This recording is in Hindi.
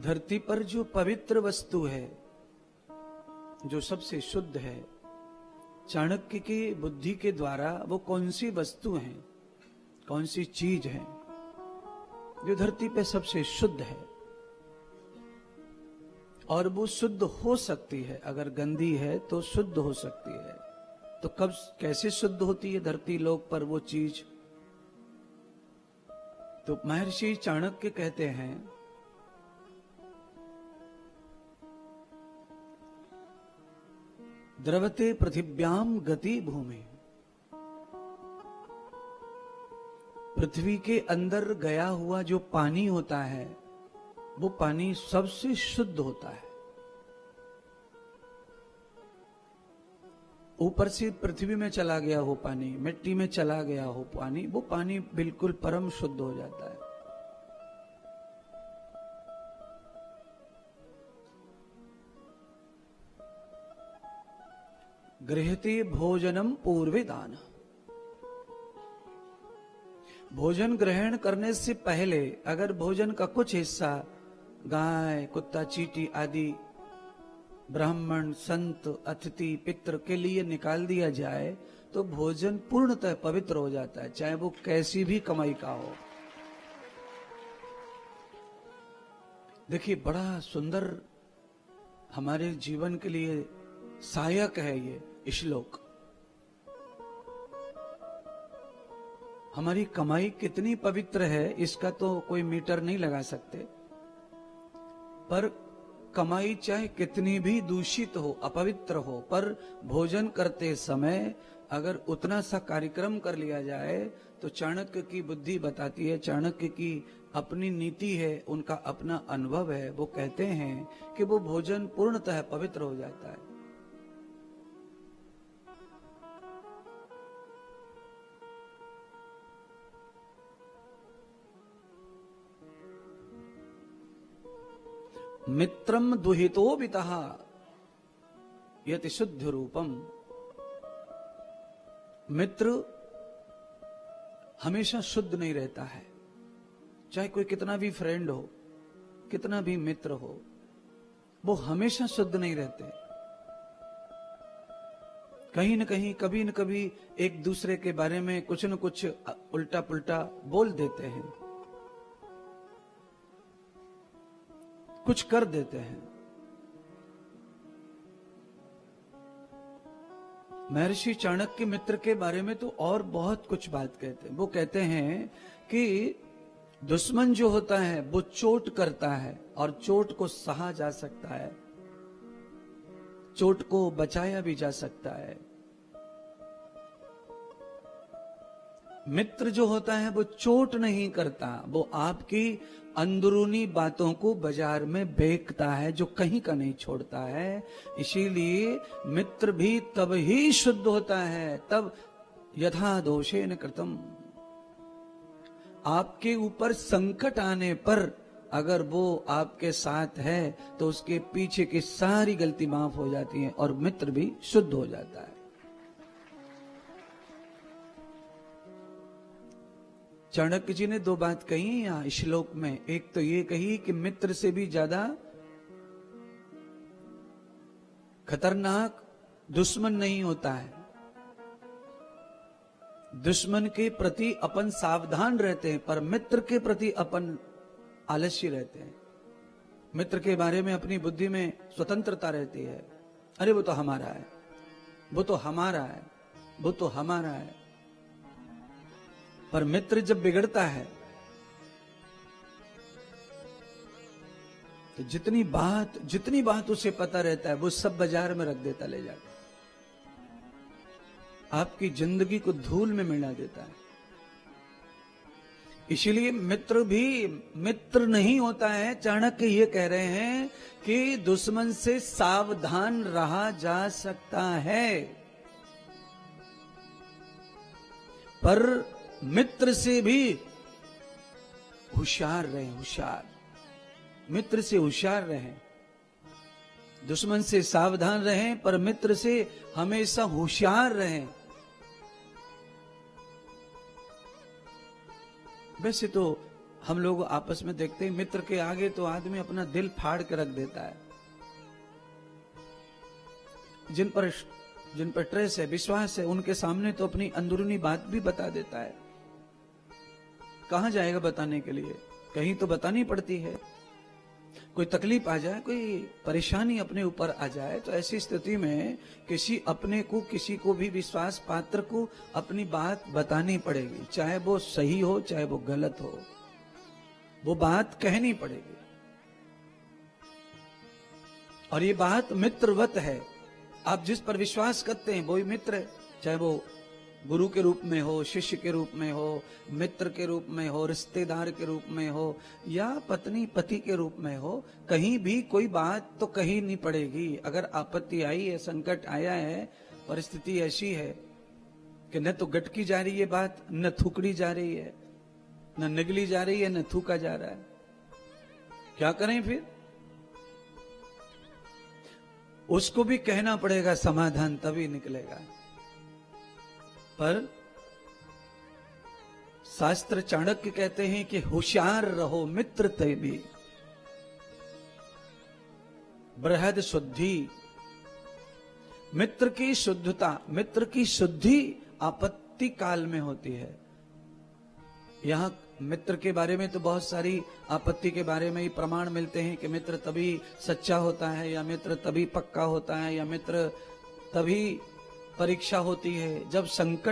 धरती पर जो पवित्र वस्तु है, जो सबसे शुद्ध है, चाणक्य की बुद्धि के द्वारा वो कौन सी वस्तु है, कौन सी चीज है जो धरती पे सबसे शुद्ध है और वो शुद्ध हो सकती है। अगर गंदी है तो शुद्ध हो सकती है, तो कब कैसे शुद्ध होती है धरती लोक पर वो चीज? तो महर्षि चाणक्य कहते हैं द्रवते पृथिव्याम गति भूमि, पृथ्वी के अंदर गया हुआ जो पानी होता है वो पानी सबसे शुद्ध होता है। ऊपर से पृथ्वी में चला गया हो पानी, मिट्टी में चला गया हो पानी, वो पानी बिल्कुल परम शुद्ध हो जाता है। गृहते भोजनम पूर्वे दान, भोजन ग्रहण करने से पहले अगर भोजन का कुछ हिस्सा गाय, कुत्ता, चींटी आदि ब्राह्मण, संत, अतिथि, पितृ के लिए निकाल दिया जाए तो भोजन पूर्णतः पवित्र हो जाता है, चाहे वो कैसी भी कमाई का हो। देखिए, बड़ा सुंदर हमारे जीवन के लिए सहायक है ये श्लोक। हमारी कमाई कितनी पवित्र है इसका तो कोई मीटर नहीं लगा सकते, पर कमाई चाहे कितनी भी दूषित हो, अपवित्र हो, पर भोजन करते समय अगर उतना सा कार्यक्रम कर लिया जाए तो चाणक्य की बुद्धि बताती है, चाणक्य की अपनी नीति है, उनका अपना अनुभव है, वो कहते हैं कि वो भोजन पूर्णतः पवित्र हो जाता है। मित्रम दुहितो वितः यति शुद्ध रूपम, मित्र हमेशा शुद्ध नहीं रहता है। चाहे कोई कितना भी फ्रेंड हो, कितना भी मित्र हो, वो हमेशा शुद्ध नहीं रहते। कहीं न कहीं, कभी न कभी एक दूसरे के बारे में कुछ न कुछ उल्टा पुल्टा बोल देते हैं, कुछ कर देते हैं। महर्षि चाणक्य मित्र के बारे में तो और बहुत कुछ बात कहते हैं। वो कहते हैं कि दुश्मन जो होता है वो चोट करता है और चोट को सहा जा सकता है, चोट को बचाया भी जा सकता है। मित्र जो होता है वो चोट नहीं करता, वो आपकी अंदरूनी बातों को बाजार में बेचता है, जो कहीं का नहीं छोड़ता है। इसीलिए मित्र भी तब ही शुद्ध होता है तब यथा दोषेन कृतम, आपके ऊपर संकट आने पर अगर वो आपके साथ है तो उसके पीछे की सारी गलती माफ हो जाती है और मित्र भी शुद्ध हो जाता है। चाणक्य जी ने दो बात कही यहाँ श्लोक में। एक तो ये कही कि मित्र से भी ज्यादा खतरनाक दुश्मन नहीं होता है। दुश्मन के प्रति अपन सावधान रहते हैं पर मित्र के प्रति अपन आलस्य रहते हैं। मित्र के बारे में अपनी बुद्धि में स्वतंत्रता रहती है। अरे वो तो हमारा है, वो तो हमारा है, वो तो हमारा है। पर मित्र जब बिगड़ता है तो जितनी बात उसे पता रहता है वो सब बाजार में रख देता, ले जाकर आपकी जिंदगी को धूल में मिला देता है। इसीलिए मित्र भी मित्र नहीं होता है। चाणक्य ये कह रहे हैं कि दुश्मन से सावधान रहा जा सकता है पर मित्र से भी होशियार रहे, होशियार। मित्र से होशियार रहें, दुश्मन से सावधान रहें पर मित्र से हमेशा होशियार रहें। वैसे तो हम लोग आपस में देखते हैं, मित्र के आगे तो आदमी अपना दिल फाड़ के रख देता है। जिन पर ट्रेस है, विश्वास है, उनके सामने तो अपनी अंदरूनी बात भी बता देता है। कहां जाएगा बताने के लिए? कहीं तो बतानी पड़ती है। कोई तकलीफ आ जाए, कोई परेशानी अपने ऊपर आ जाए, तो ऐसी स्थिति में किसी अपने को, किसी को भी विश्वास पात्र को अपनी बात बतानी पड़ेगी, चाहे वो सही हो चाहे वो गलत हो, वो बात कहनी पड़ेगी। और ये बात मित्रवत है। आप जिस पर विश्वास करते हैं वही मित्र है, चाहे वो गुरु के रूप में हो, शिष्य के रूप में हो, मित्र के रूप में हो, रिश्तेदार के रूप में हो, या पत्नी पति के रूप में हो। कहीं भी कोई बात तो कही नहीं पड़ेगी। अगर आपत्ति आई है, संकट आया है, परिस्थिति ऐसी है कि न तो गटकी जा रही है बात, न थूकड़ी जा रही है, न निगली जा रही है, न थूका जा रहा है, क्या करें फिर? उसको भी कहना पड़ेगा समाधान, तभी निकलेगा। पर शास्त्र चाणक्य कहते हैं कि होशियार रहो मित्र ते भी, बृहद शुद्धि। मित्र की शुद्धता, मित्र की शुद्धि आपत्ति काल में होती है। यहां मित्र के बारे में तो बहुत सारी आपत्ति के बारे में ही प्रमाण मिलते हैं कि मित्र तभी सच्चा होता है, या मित्र तभी पक्का होता है, या मित्र तभी परीक्षा होती है जब संकट